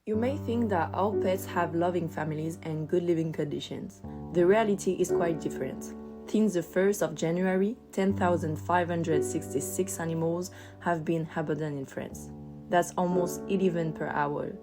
You may think that all pets have loving families and good living conditions. The reality is quite different. Since the 1st of January, 10,566 animals have been abandoned in France. That's almost 11 per hour.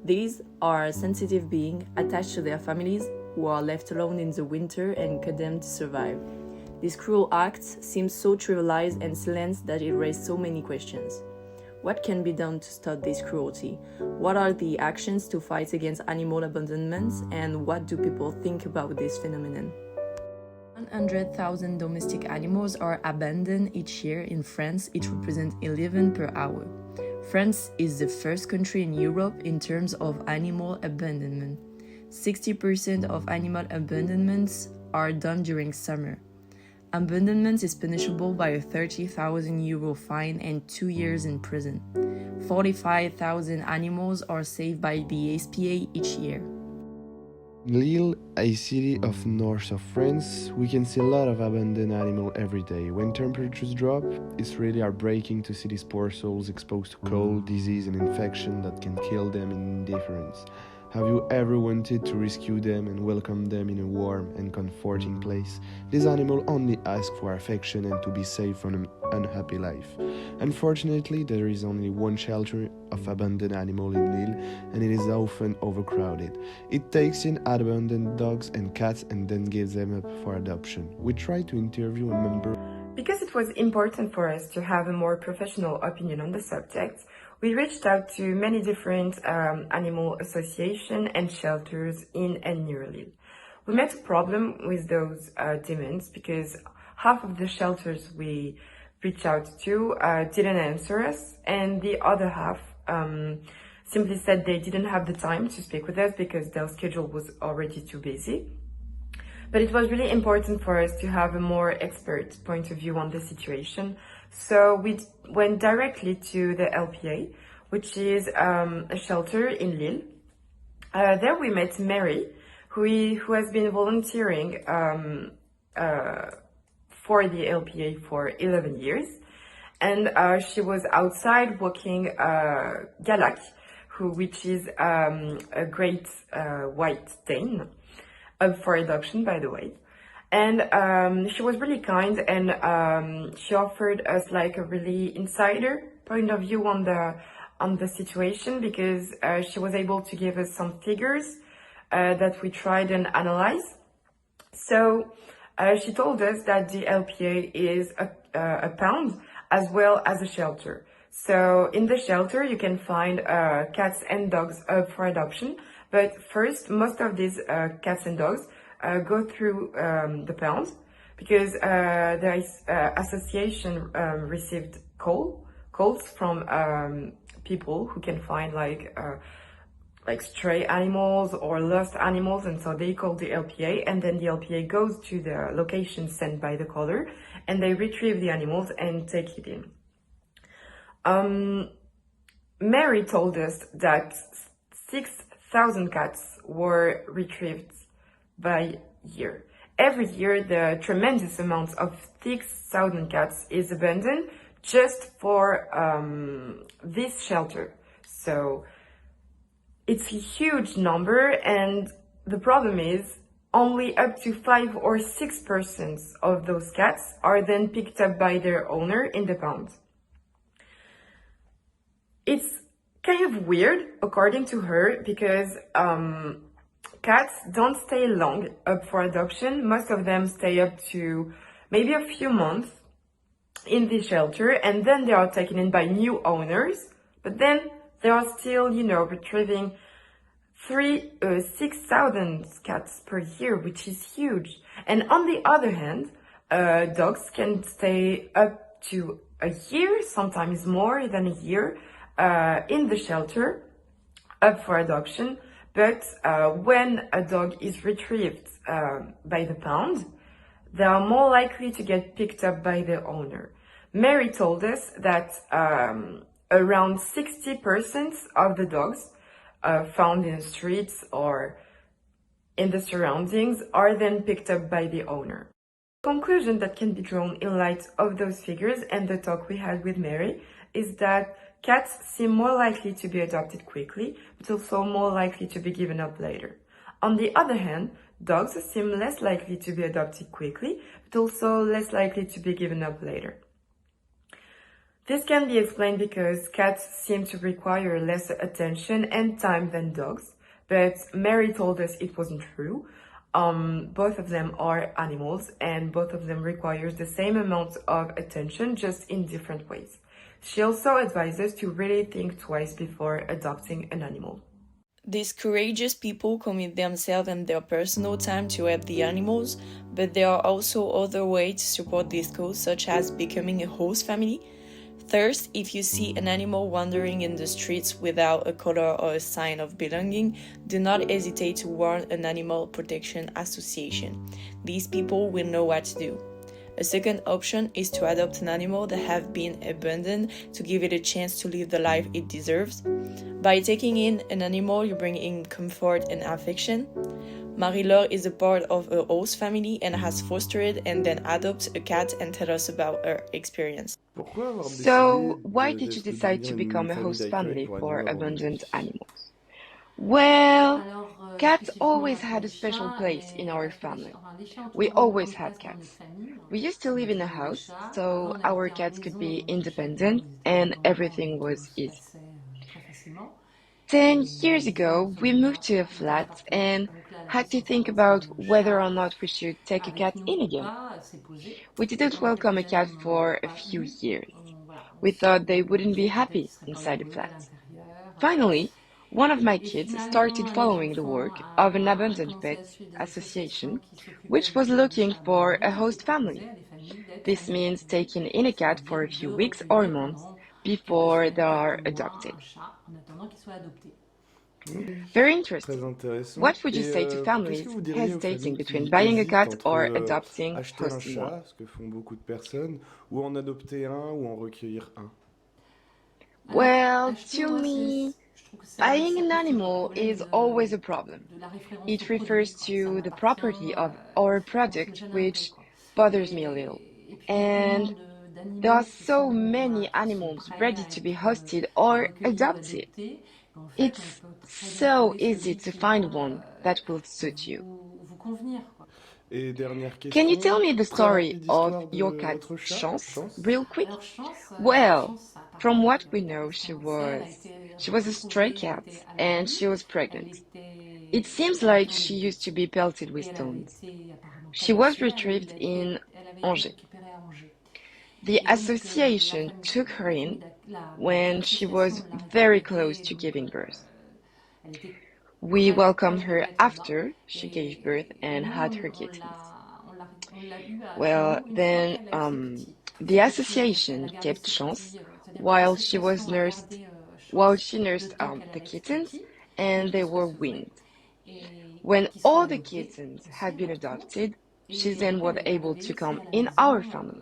These are sensitive beings attached to their families who are left alone in the winter and condemned to survive. This cruel act seems so trivialized and silenced that it raised so many questions. What can be done to stop this cruelty? What are the actions to fight against animal abandonment, and what do people think about this phenomenon? 100,000 domestic animals are abandoned each year in France, which represents 11 per hour. France is the first country in Europe in terms of animal abandonment. 60% of animal abandonments are done during summer. Abandonment is punishable by a 30,000 euro fine and 2 years in prison. 45,000 animals are saved by the SPA each year. In Lille, a city of north of France, we can see a lot of abandoned animals every day. When temperatures drop, it's really heartbreaking to see these poor souls exposed to cold, disease and infection that can kill them in indifference. Have you ever wanted to rescue them and welcome them in a warm and comforting place? These animals only ask for affection and to be safe from an unhappy life. Unfortunately, there is only one shelter of abandoned animals in Lille, and it is often overcrowded. It takes in abandoned dogs and cats and then gives them up for adoption. We tried to interview a member. Because it was important for us to have a more professional opinion on the subject, we reached out to many different animal associations and shelters in and near Lille. We met a problem with those demands because half of the shelters we reached out to didn't answer us, and the other half simply said they didn't have the time to speak with us because their schedule was already too busy. But it was really important for us to have a more expert point of view on the situation. So we went directly to the LPA, which is a shelter in Lille. There we met Mary, who has been volunteering for the LPA for 11 years. And she was outside walking Galac, which is a great white Dane. Up for adoption, by the way. And she was really kind, and she offered us like a really insider point of view on the situation, because she was able to give us some figures that we tried and analyzed. So she told us that the LPA is a pound as well as a shelter. So in the shelter you can find cats and dogs up for adoption. But first, most of these cats and dogs go through the pound because the association received calls from people who can find like stray animals or lost animals, and so they call the LPA, and then the LPA goes to the location sent by the caller, and they retrieve the animals and take it in. Mary told us that 6,000 cats were retrieved by year. Every year, the tremendous amount of 6,000 cats is abandoned just for this shelter. So it's a huge number, and the problem is only up to 5 or 6% of those cats are then picked up by their owner in the pound. It's kind of weird, according to her, because cats don't stay long up for adoption. Most of them stay up to maybe a few months in the shelter, and then they are taken in by new owners. But then they are still, retrieving 6,000 cats per year, which is huge. And on the other hand, dogs can stay up to a year, sometimes more than a year, in the shelter up for adoption. But when a dog is retrieved by the pound, they are more likely to get picked up by the owner. Mary told us that around 60% of the dogs found in the streets or in the surroundings are then picked up by the owner. The conclusion that can be drawn in light of those figures and the talk we had with Mary is that Cats seem more likely to be adopted quickly, but also more likely to be given up later. On the other hand, dogs seem less likely to be adopted quickly, but also less likely to be given up later. This can be explained because cats seem to require less attention and time than dogs, but Mary told us it wasn't true. Both of them are animals and both of them require the same amount of attention, just in different ways. She also advises to really think twice before adopting an animal. These courageous people commit themselves and their personal time to help the animals, but there are also other ways to support this cause, such as becoming a host family. First, if you see an animal wandering in the streets without a collar or a sign of belonging, do not hesitate to warn an animal protection association. These people will know what to do. A second option is to adopt an animal that have been abandoned to give it a chance to live the life it deserves. By taking in an animal, you bring in comfort and affection. Marie-Laure is a part of a host family and has fostered and then adopted a cat and tell us about her experience. So, why did you decide to become a host family for abandoned animals? Well, cats always had a special place in our family. We always had cats. We used to live in a house, so our cats could be independent and everything was easy. 10 years ago, we moved to a flat and had to think about whether or not we should take a cat in again. We didn't welcome a cat for a few years. We thought they wouldn't be happy inside the flat. Finally, one of my kids started following the work of an abandoned pet association, which was looking for a host family. This means taking in a cat for a few weeks or months before they are adopted. Very interesting. What would you say to families hesitating between buying a cat or adopting hosting one? Well, to me, buying an animal is always a problem. It refers to the property of our product, which bothers me a little. And there are so many animals ready to be hosted or adopted. It's so easy to find one that will suit you. Can you tell me the story of your cat Chance real quick? Well, from what we know, she was a stray cat and she was pregnant. It seems like she used to be pelted with stones. She was retrieved in Angers. The association took her in when she was very close to giving birth. We welcomed her after she gave birth and had her kittens. Well, then the association kept Chance while she nursed the kittens, and they were weaned. When all the kittens had been adopted, she then was able to come in our family.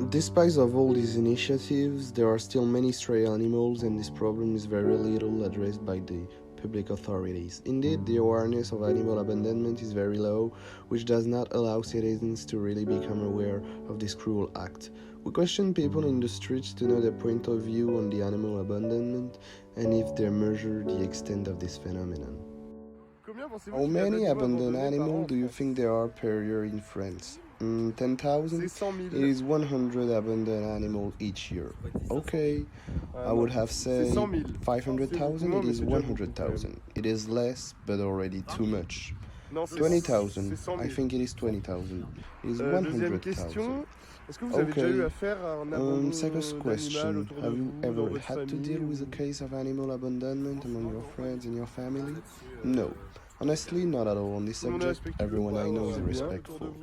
Despite of all these initiatives, there are still many stray animals and this problem is very little addressed by the public authorities. Indeed, the awareness of animal abandonment is very low, which does not allow citizens to really become aware of this cruel act. We question people in the streets to know their point of view on the animal abandonment and if they measure the extent of this phenomenon. How many abandoned animals do you think there are per year in France? 10,000? It is 100 abandoned animals each year. Okay, I would have said 500,000, it is 100,000. It is less, but already too much. 20,000, I think it is 20,000. It is 100,000. Okay, second question, have you ever had to deal with a case of animal abandonment among your friends and your family? No, honestly, not at all on this subject. Everyone I know is respectful.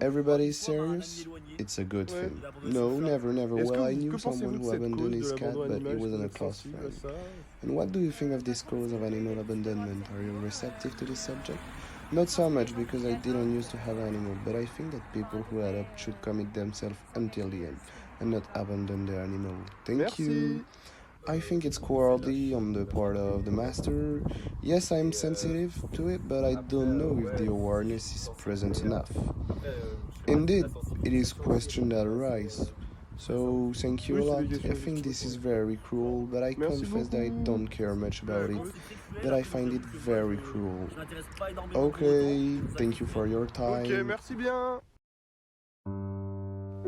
Everybody is serious? It's a good thing. No, never. Well, I knew someone who abandoned his cat, but he wasn't a close friend. And what do you think of this cause of animal abandonment? Are you receptive to this subject? Not so much, because I didn't used to have animals, but I think that people who adopt should commit themselves until the end, and not abandon their animal. Thank you. I think it's cowardly on the part of the master. Yes, I'm sensitive to it, but I don't know if the awareness is present enough. Indeed, it is questions that arise. So thank you a lot. I think this is very cruel, but I confess that I don't care much about it, that I find it very cruel. Okay, thank you for your time. Ok, merci bien.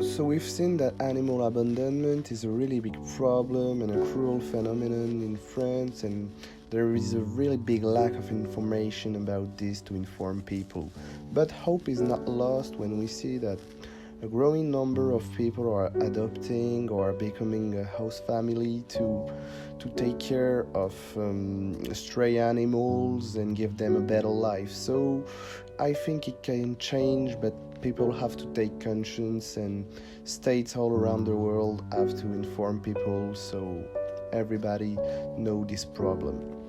So we've seen that animal abandonment is a really big problem and a cruel phenomenon in France, and there is a really big lack of information about this to inform people. But hope is not lost when we see that a growing number of people are adopting or becoming a host family to take care of stray animals and give them a better life. So I think it can change, but people have to take conscience, and states all around the world have to inform people so everybody know this problem.